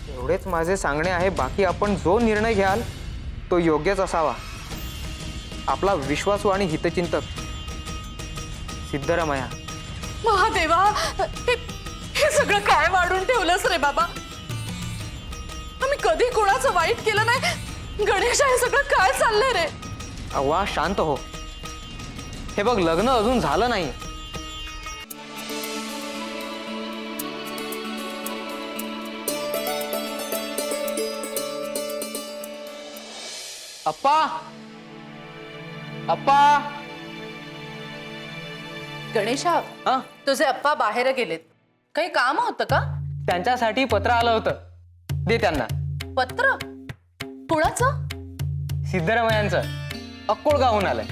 एवढेच माझे सांगणे आहे, बाकी आपण जो निर्णय घ्याल तो योग्यच असावा। आपला विश्वासू आणि हितचिंतक सिद्धरामय्या। महादेवा, हे सगळं काय वाढून ठेवलंस रे बाबा? आम्ही कधी कोणाचं वाईट केलं नाही। गणेशा, हे सगळं काय चाललंय रे? अव्वा शांत हो। हे बघ, लग्न अजून झालं नाही। अप्पा, अप्पा। गणेशा, हा, तुझे अप्पा बाहेर गेलेत। काही काम होतं का? त्यांच्यासाठी पत्र आलं होतं, दे त्यांना। पत्र? कुणाचं? सिद्धरामय्यांचं, अक्कोळगावहून आलंय।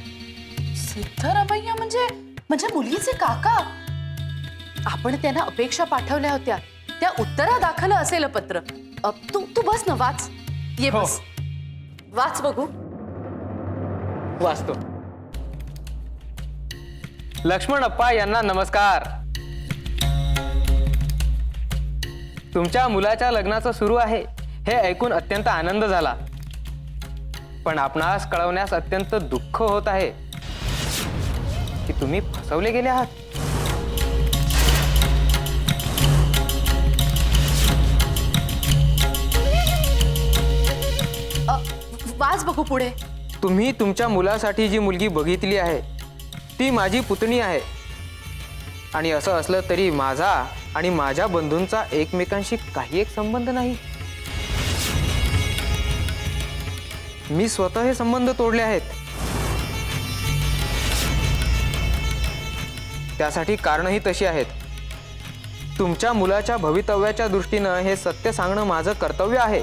सिद्धरामय्या म्हणजे म्हणजे मुलीचे काका? आपण त्यांना अपेक्षा पाठवल्या होत्या, त्या उत्तरादाखल असेल पत्र। तू तू बस ना, वाच। ये हो. बस, वाच बघू। वाचतो। लक्ष्मण अप्पा यांना नमस्कार। तुमच्या मुलाच्या लग्नाचं सुरू आहे हे ऐकून अत्यंत आनंद झाला, पण आपणास कळवण्यास अत्यंत दुःख होत आहे की तुम्ही फसवले गेले आहात। वाच बघू पुढे। तुम्ही तुमच्या मुलासाठी जी मुलगी बघितली आहे ती माझी पुतणी आहे, आणि असं असलं तरी माझा आणि माझ्या बंधूंचा एकमेकांशी काही एक संबंध नाही। मी स्वतः हे संबंध तोडले आहेत। त्यासाठी कारणही तशी आहेत। तुमच्या मुलाच्या भवितव्याच्या दृष्टीनं हे सत्य सांगणं माझं कर्तव्य आहे,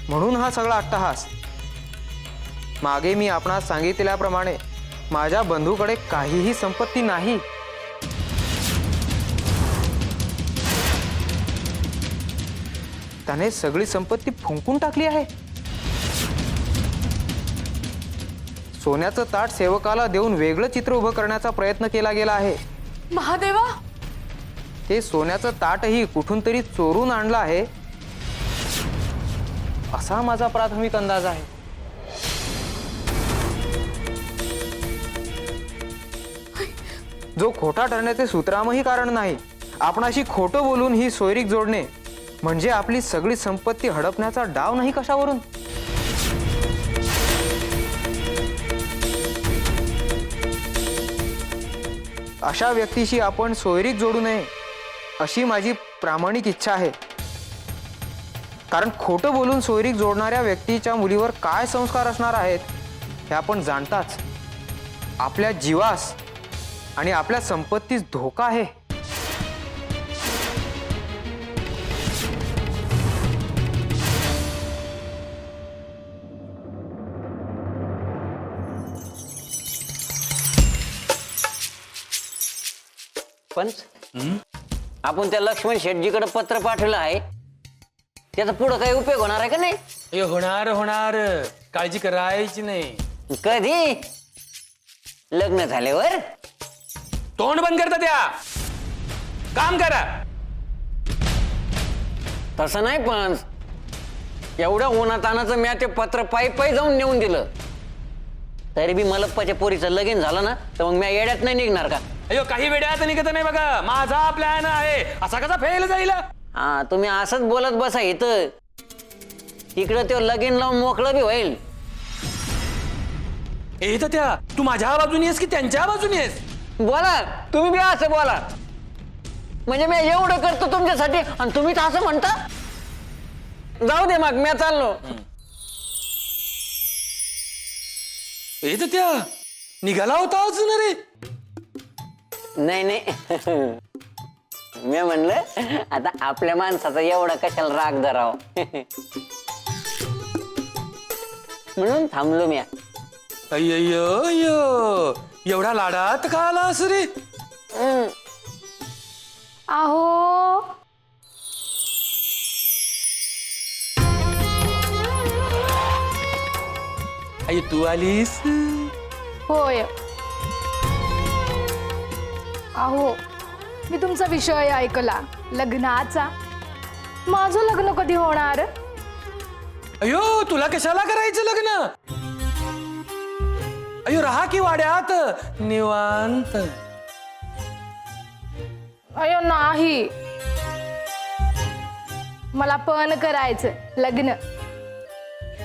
म्हणून हा सगळा अट्टहास। मागे मी आपणास सांगितल्याप्रमाणे माझ्या बंधूकडे काहीही संपत्ती नाही। त्याने सगळी संपत्ती फुंकून टाकली आहे। सोन्याचं ताट सेवकाला देऊन वेगळं चित्र उभं करण्याचा प्रयत्न केला गेला आहे। महादेवा, ते सोन्याचं ताटही कुठून तरी चोरून आणलं आहे, असा माझा प्राथमिक अंदाज आहे। जो खोटा ठरण्याचे सूत्रामही कारण नाही। आपणाशी खोटं बोलून ही सोयरीक जोडणे म्हणजे आपली सगळी संपत्ती हडपण्याचा डाव नाही कशावरून? अशा व्यक्तीशी आपण सोयरीक जोडू नये अशी माझी प्रामाणिक इच्छा आहे। कारण खोटं बोलून सोयरीक जोडणाऱ्या व्यक्तीच्या मुलीवर काय संस्कार असणार आहेत हे आपण जाणताच। आपल्या जीवास आणि आपल्या संपत्तीस धोका आहे। पण आपण त्या लक्ष्मण शेटजीकडे पत्र पाठवलं आहे, त्याचा पुढे काही उपयोग होणार आहे का नाही? हे होणार होणार, काळजी करायची नाही। कधी? लग्न झाल्यावर? तोंड बंद करता त्या, काम करा। तसं नाही, पण एवढ्या उन्हातानाचं मी ते पत्र पायी पायी जाऊन नेऊन दिलं, तरी बी मलप्पाच्या पोरीचं लगीन झालं ना तर मग मी येड्यात नाही निघणार का? अयो, काही वेड्यात निघत नाही बघा, माझा प्लॅन आहे। असा कसा फेल जाईल? हा, तुम्ही असंच बोलत बसा इथं, तिकडं ते लगीन लावून मोकळं बी होईल। ए तर त्या, तू माझ्या बाजूनी आहेस की त्यांच्या बाजूनी आहेस? बोला, तुम्ही बी असं बोला, म्हणजे मी एवढं करतो तुमच्यासाठी आणि तुम्ही तर असं म्हणता? जाऊ दे, मग मी चाललो। ए तर त्या, निघाला होता अजून रे? नाही नाही, मी म्हणलं आता आपल्या माणसाचा एवढा कशाला राग धराव म्हणून थांबलो मी। अय्यो, एवढा लाडात का आलास रे? आहो, आई तू आलीस? होय। अहो, मी तुमचा विषय ऐकला लग्नाचा। माझं लग्न कधी होणार? रे? अयो तुला कशाला करायचं लग्न? अयो राहा की वाड्यात निवांत. अयो नाही, मला पण करायचं लग्न.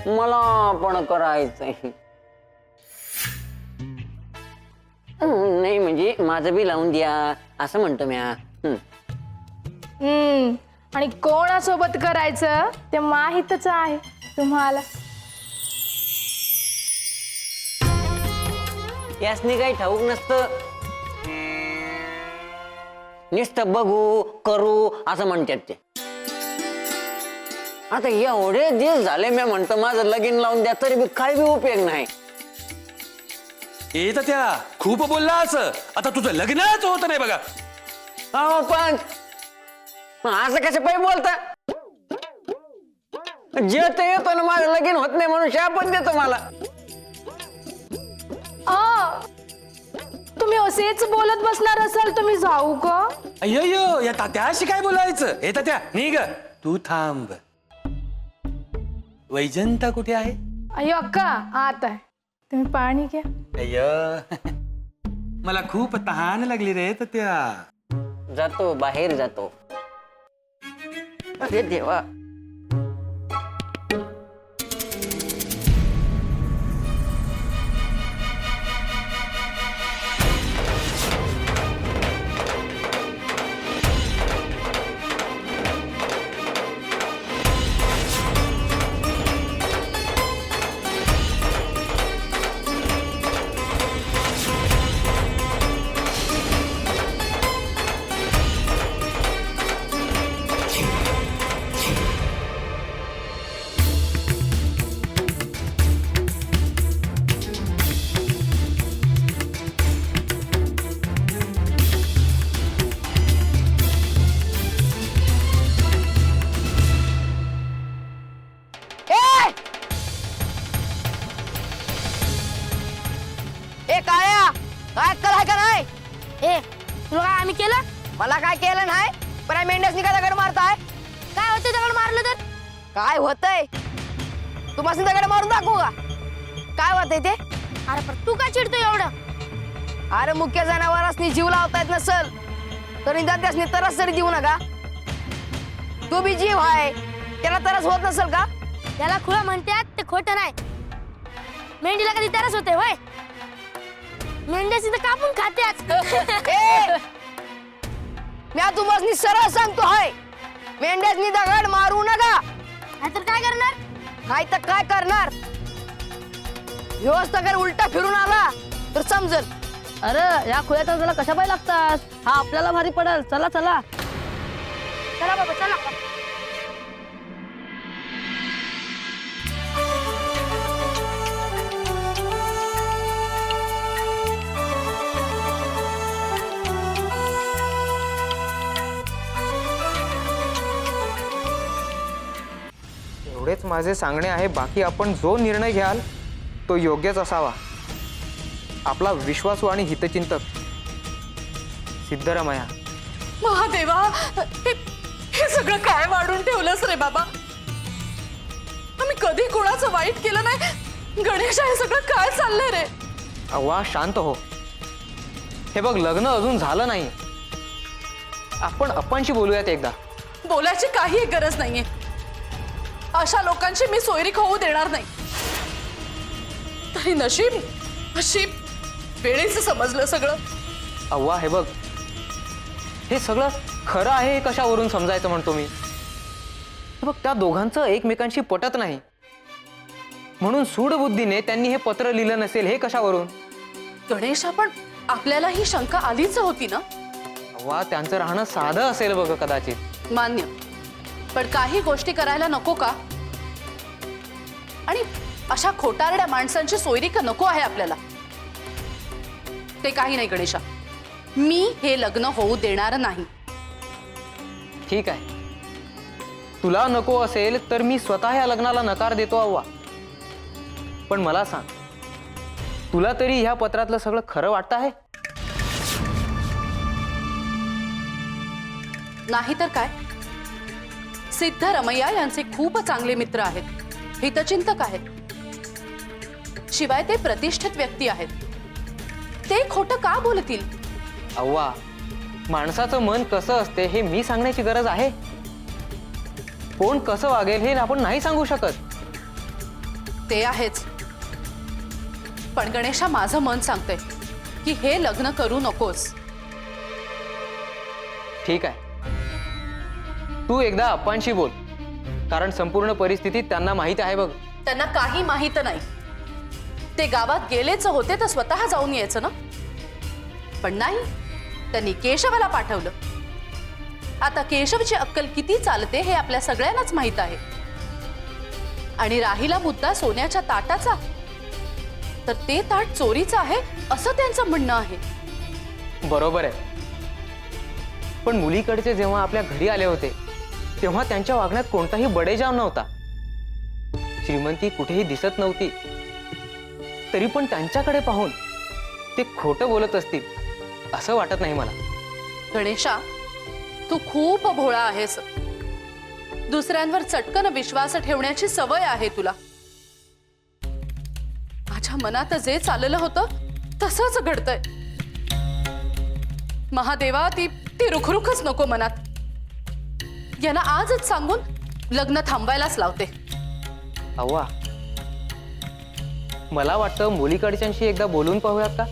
मला पण करायचंय. नाही म्हणजे माझं बी लावून द्या असं म्हणतो म्या. आणि कोणासोबत करायचं ते माहीतच आहे तुम्हाला. यासनी काही ठाऊक नसतं. नुसतं बघू करू असं म्हणतात ते. आता एवढे दिवस झाले मी म्हणतो माझं लगीन लावून द्या तरी बी काही बी उपयोग नाही. येत त्या खूप बोललास. आता तुझं लग्नच होत नाही बघा. अहो पण असं कसं पाहिजे बोलता? जे ते येतो ना माझं लगीन होत नाही म्हणून शापच देतो मला. तुम्ही असेच बोलत बसणार असाल तुम्ही जाऊ का? अय्यो या तात्याशी काय बोलायचं? हे तात्या निघ. तू थांब. वैजंता कुठे आहे? अयो अक्का आत आहे, तुम्ही पाणी घ्या. अय्यो मला खूप तहान लागली रे तात्या. जातो बाहेर जातो. अरे देवा. काय कराय का नाही? तुला काय आम्ही केलं? मला काय केलं नाही, पण मेंढ्यासनी का दगड मारताय? काय होतंय दगड मारलं तर? काय होतंय? तुम्हाला दगड मारून दाखवू का? काय होतंय ते? अरे पण तू काय चिडतोय एवढं? अरे मुख्य जनावरांनी जीव लावता येत नसल तर निदान त्यासनी तरस तरी देऊ नका. तू बी जीव आहे, त्याला तरस होत नसल का? त्याला खुळा म्हणतात ते खोटं नाही. मेंढीला कधी तरच होते होय? मेंढ्याची तर कापून खात्यात. मी तुम्हाला सरळ सांगतो आहे, मेंढ्यासनी दगड मारू नका. नाहीतर काय करणार? काय तर काय करणार? व्यवस्था कर, उलटा फिरून आला तर समजल. अरे या खुळ्यात त्याला कशा पाय लागतात? हा आपल्याला भारी पडेल. चला चला चला बाबा चला. एवढेच माझे सांगणे आहे. बाकी आपण जो निर्णय घ्याल तो योग्यच असावा. आपला विश्वासू आणि हितचिंतक सिद्धरामय्या. महादेवा, हे सगळं काय वाढून ठेवलंस रे बाबा? आम्ही कधी कोणाचं वाईट केलं नाही. गणेश, हे सगळं काय चाललंय रे? अव्वा शांत हो. हे बघ, लग्न अजून झालं नाही. आपण अप्पांशी बोलूयात एकदा. बोलायची काही गरज नाहीये. अशा लोकांची मी सोयरीक होऊ देणार नाही. तरी नशीब नशीब वेळेच समजलं सगळं. अव्वा हे बघ, हे सगळं खरं आहे हे कशावरून समजायचं म्हणतो मी. हे बघ, त्या दोघांचं एकमेकांशी पटत नाही म्हणून सूडबुद्धीने त्यांनी हे पत्र लिहिलं नसेल हे कशावरून? गणेश, आपण आपल्याला ही शंका आलीच होती ना? अव्वा, त्यांचं राहणं साधं असेल बघ कदाचित. मान्य, पण काही गोष्टी करायला नको का? आणि अशा खोटारड्या माणसांची सोयरीक नको आहे आपल्याला. ते काही नाही गणेशा, मी हे लग्न होऊ देणार नाही. ठीक आहे, तुला नको असेल तर मी स्वतः या लग्नाला नकार देतो अव्वा. पण मला सांग, तुला तरी ह्या पत्रातलं सगळं खरं वाटतं आहे? नाही तर काय? सिद्धरमैया यांचे खूप चांगले मित्र आहेत, हितचिंतक आहेत, शिवाय ते प्रतिष्ठित व्यक्ती आहेत. ते खोटं का बोलतील? अव्वा, माणसाचं मन कसं असते हे मी सांगण्याची गरज आहे? कोण कसं वागेल हे आपण नाही सांगू शकत. ते आहेच, पण गणेशा माझं मन सांगतंय की हे लग्न करू नकोस. ठीक आहे, तू एकदा अप्पांशी बोल, कारण संपूर्ण परिस्थिती त्यांना माहित आहे बघ. त्यांना काही माहित नाही. ते गावात गेलेच होते तर स्वतः जाऊन यायचं ना, पण नाही, त्यांनी केशवाला पाठवलं. आता केशवची अक्कल किती चालते हे आपल्या सगळ्यांनाच माहित आहे. आणि राहिला मुद्दा सोन्याच्या ताटाचा, तर ते ताट चोरीचं आहे असं त्यांचं म्हणणं आहे. बरोबर आहे, पण मुलीकडचे जेव्हा आपल्या घरी आले होते तेव्हा त्यांच्या वागण्यात कोणताही बडेजाव नव्हता. श्रीमंती कुठेही दिसत नव्हती. तरी पण त्यांच्याकडे पाहून ते खोटं बोलत असतील असं वाटत नाही मला. गणेशा, तू खूप भोळा आहेस. दुसऱ्यांवर चटकन विश्वास ठेवण्याची सवय आहे तुला. माझ्या मनात जे चाललं होतं तसंच घडतंय. महादेवा, ती रुखरुखच नको मनात. यांना आजच सांगून लग्न थांबवायलाच लावते. अव्वा, मला वाटतं मुलीकडच्यांशी एकदा बोलून पाहूयात का?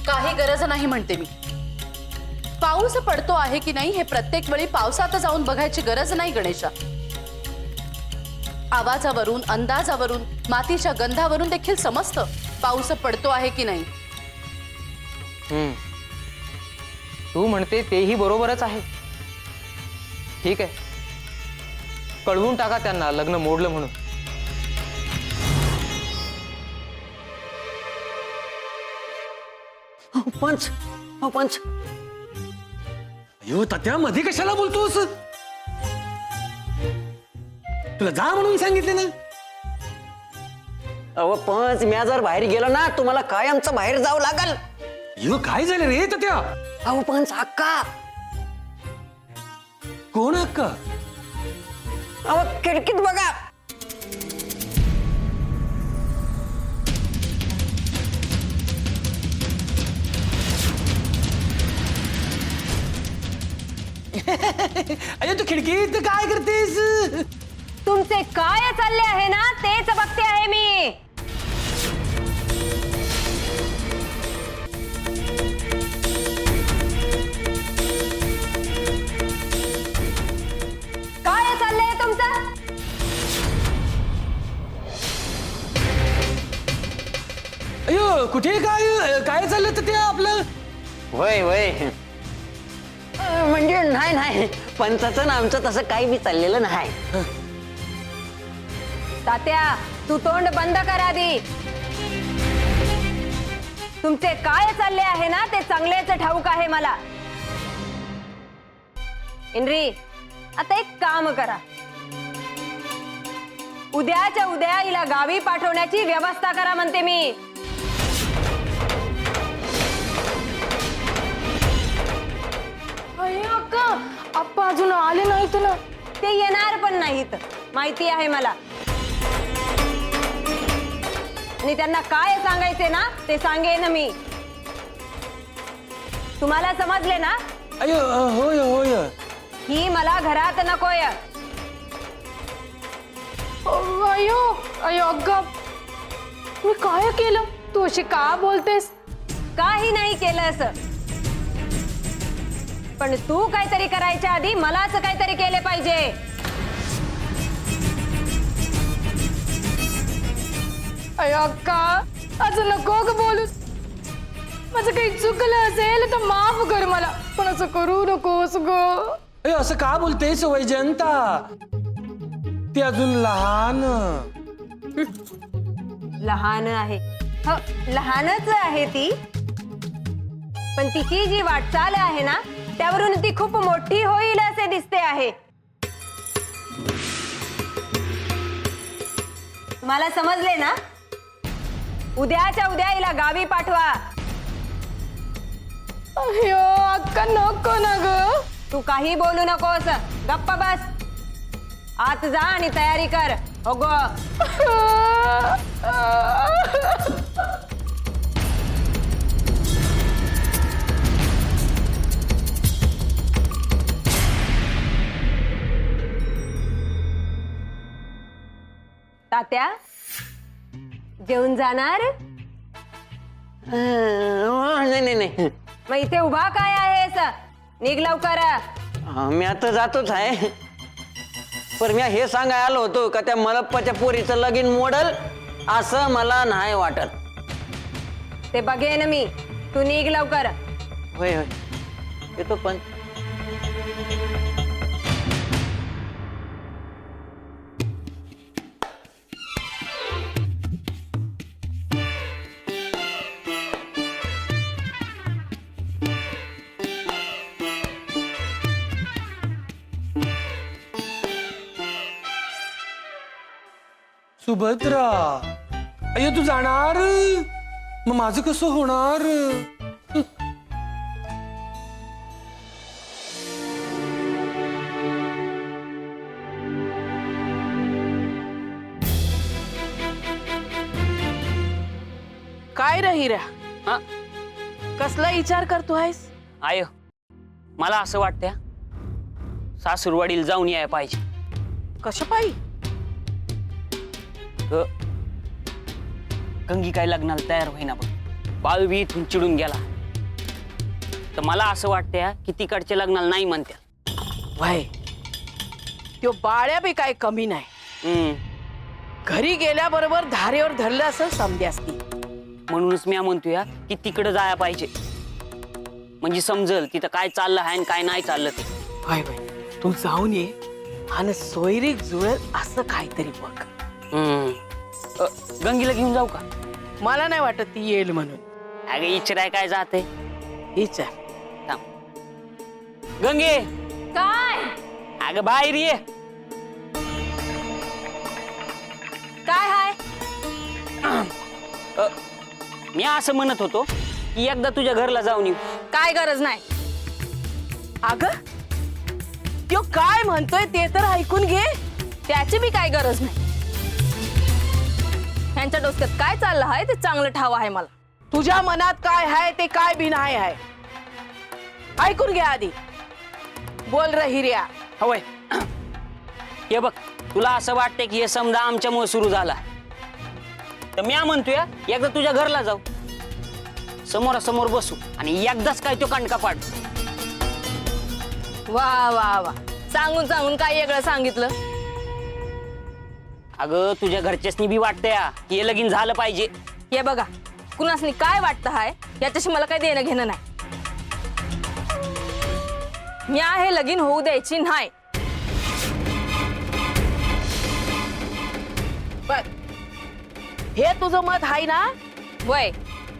काही गरज नाही म्हणते मी. पाऊस पडतो आहे की नाही हे प्रत्येक वेळी पावसात जाऊन बघायची गरज नाही गणेशा. आवाजावरून, अंदाजावरून, मातीच्या गंधावरून देखील समजतं पाऊस पडतो आहे की नाही. तू म्हणते तेही बरोबरच आहे. ठीक आहे, कळवून टाका त्यांना लग्न मोडलं म्हणून. पंच, हो पंच. अयो तात्या, मध्ये कशाला बोलतोस? तुला जा म्हणून सांगितले ना. अहो पंच, म्या जर बाहेर गेलो ना तुम्हाला कायमचं बाहेर जावं लागल. अयो काय झालं रे तात्या? अहो पंच, अक्का. कोण अक्का? अहो खिडकीत बघा. अयो तू खिडकीत काय करतेस? तुमचे काय चालले आहे ना तेच बघते आहे मी. काय चाललंय तुमचं? अयो कुठे काय काय चाललं तर ते आपलं? वय वय, म्हणजे नाही, पंचाचं आमचं तसं काही बी चाललेलं नाही. तात्या, तू तोंड बंद कर आधी. तुमचे काय चालले आहे ना ते चांगलेच ठाऊक आहे मला. इंद्री, आता एक काम करा. उद्याच्या उद्या हिला गावी पाठवण्याची व्यवस्था करा म्हणते मी. अरे अक्का, आप्पा अजून आले नाहीत ना. ते येणार पण नाहीत, माहिती आहे मला. आणि त्यांना काय सांगायचे ना ते सांगेन मी. तुम्हाला समजले ना? अयो होय होय. ही मला घरात नकोय. अयो अयो अक्का, मी काय केलं? तू अशी का बोलतेस? काही नाही केलंस, पण तू काहीतरी करायच्या आधी मलाच काहीतरी केले पाहिजे. अयो अक्का, असं नको ग बोलूस. माझं काही चुकलं असेल तर माफ कर मला, पण असं करू नकोस ग. अयो असं का बोलतेस वैजंता? ती अजून लहान. लहान आहे, हो लहानच आहे ती, पण तिची जी वाटचाल आहे ना त्यावरून ती खूप मोठी होईल असे दिसते आहे. मला समजले ना? उद्याच्या उद्या हिला गावी पाठवा. अयो अक्का, नको ना ग. तू काही बोलू नकोस, गप्प बस. आत जा आणि तयारी कर हो गो. तात्या जेवून जाणार? नाही नाही मग इथे उभा काय आहेस? निघ लवकर. मी आता जातोच आहे, पण मी हे सांगायला आलो होतो का त्या मलप्पाच्या पोरीचं लगीन मोडल असं मला नाही वाटत. ते बघेन मी, तू निघ लवकर. होय होय येतो पण. सुभद्रा, अय्यो तू जाणार? मग माझं कसं होणार? काय रे हिरा, हा कसला विचार करतोयस? आय मला असं वाटतंय सासूरवाडीला जाऊन यायला पाहिजे. कशा पायी? गंगी काय लग्नाला तयार होईना बघ, बाळू बी इथून चिडून गेला. तर मला असं वाटतंय की तिकडच्या लग्नाला नाही म्हणत्या. वय त्यो बाळ्या बी काय कमी नाही. घरी गेल्याबरोबर धारेवर धरलं असं समजे असती. म्हणूनच मी म्हणतोय की तिकडे जायला पाहिजे, म्हणजे समजल तिथं काय चाललं आहे आणि काय नाही चाललं ते. वय वय तू जाऊन ये आणि सोयरीक जुळेल असं काहीतरी बघ. गंगीला घेऊन जाऊ का? मला नाही वाटत ती येईल म्हणून. अगं इचराय काय जाते. विचार. गंगे काय अगं बाहेर ये. काय हाय? मी असं म्हणत होतो की एकदा तुझ्या घरला जाऊन येऊ. काय गरज नाही. अगं त्यो काय म्हणतोय ते तर ऐकून घे. त्याची बी काय गरज नाही. ह्यांच्या डोक्यात काय चाललं आहे ते चांगलं ठाव आहे मला. तुझ्या मनात काय आहे ते काय बी नाही आहे. ऐकून घे आधी. बोल रे हिऱ्या. होय हे बघ, तुला असं वाटतंय की हे समजा आमच्यामुळे सुरू झाला, तर मी म्हणतोय एकदा तुझ्या घरला जाऊ, समोरासमोर बसू आणि एकदाच काय तो कांडका पाड. वा वा वा, सांगून सांगून काय वेगळं सांगितलं. अगं तुझ्या घरच्यासनी बी वाटतंय की हे लगीन झालं पाहिजे. हे बघा, कुणासनी काय वाटतं हाय याच्याशी मला काही देणं घेणं नाही. मी हे लगीन होऊ द्यायची नाही. बर, हे तुझं मत आहे ना? वय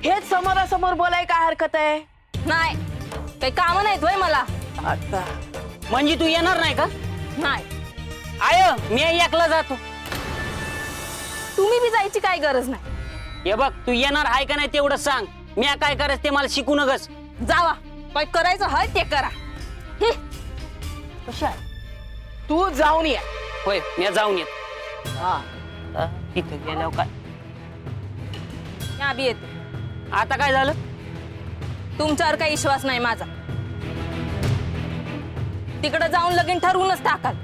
हेच समोरासमोर बोलाय काय हरकत आहे? नाही, काही काम नाहीत वय मला. आता म्हणजे तू येणार नाही का? नाही, आय मी एकला जातो. तुम्ही बी जायची काय गरज नाही. हे बघ, तू येणार आहे का नाही तेवढं सांग. मी काय करायचं ते मला शिकू नगस. जावा, काय करायचं हाय ते करा. कशा तू जाऊन ये. होय मी जाऊन येत. हा, तिथे गेल्यावर काय मी बी येते. आता काय झालं? तुमच्यावर काही विश्वास नाही माझा. तिकडे जाऊन लगीन ठरवूनच टाकाल.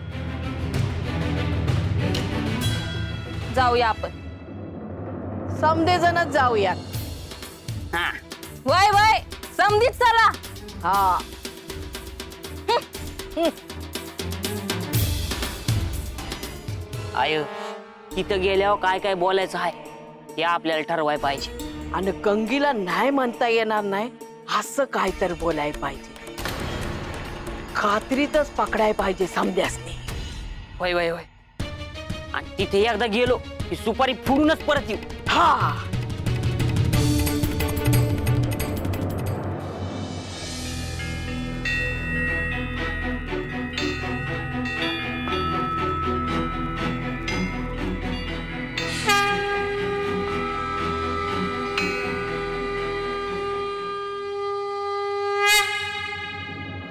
जाऊया आपण. समधे जणच जाऊया. हा वय वय, समधीत चला. हा, आय तिथं गेल्यावर काय काय बोलायचं आहे ते आपल्याला ठरवाय पाहिजे. आणि गंगीला नाही म्हणता येणार नाही असं काय तर बोलाय पाहिजे. खात्रीतच पकडाय पाहिजे समध्यासनी. होय होय होय. आणि तिथे एकदा गेलो की सुपारी फोडूनच परत येऊ. हा,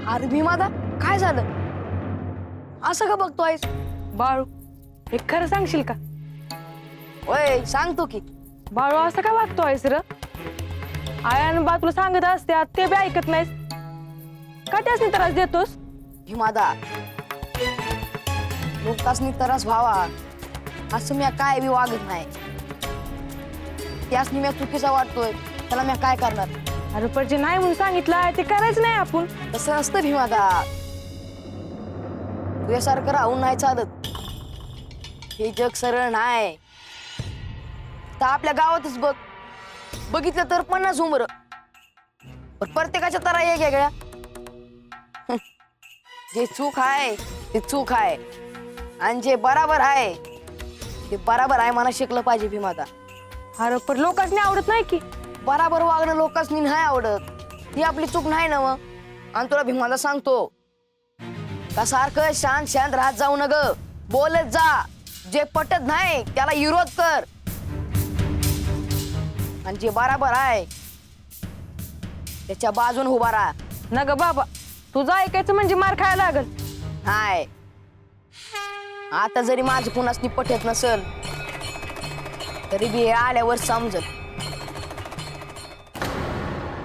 अरे भीमादा, काय झालं? असं का बघतोयस? बाळू एक खरं सांगशील का? होय सांगतो की. बाळू असं का वागतो आहेस र? आया आणि बा तुला सांगत असत्यात ते बी ऐकत नाहीस का? त्यासनी त्रास देतोस? भीमादा लोकांनी तरच व्हावा असं मी काय बी वागत नाही. त्यासनी मी चुकीचा वाटतोय त्याला मी काय करणार? अरे पण जे नाही म्हणून सांगितलं ते करायचं नाही आपण. तसं नसतं भीमादा. तुझ्यासारखं राहून नाही चालत. हे जग सरळ नाही. तर आपल्या गावातच बघ, बघितलं तर 50 उमर, पण प्रत्येकाच्या तरा वेगळ्या. जे चूक आहे ते चूक आहे आणि जे बराबर आहे ते बराबर आहे मला शिकलं पाहिजे भीमादा. अरे पण लोकांनी आवडत नाही की. बराबर वागणं लोकांनी नाही आवडत, ही आपली चूक नाही ना मग. आणि तुला भीमादा सांगतो का सारखं शांत शांत राहत जाऊ न ग, बोलत जा. जे पटत नाही त्याला विरोध कर आणि जे बराबर आहे त्याच्या बाजून उभा राहा. ना ग बाबा, तुझं ऐकायचं म्हणजे मार खायला लागल. हाय आता जरी माझं कुणासनी पटत नसल तरी बी हे आल्यावर समजत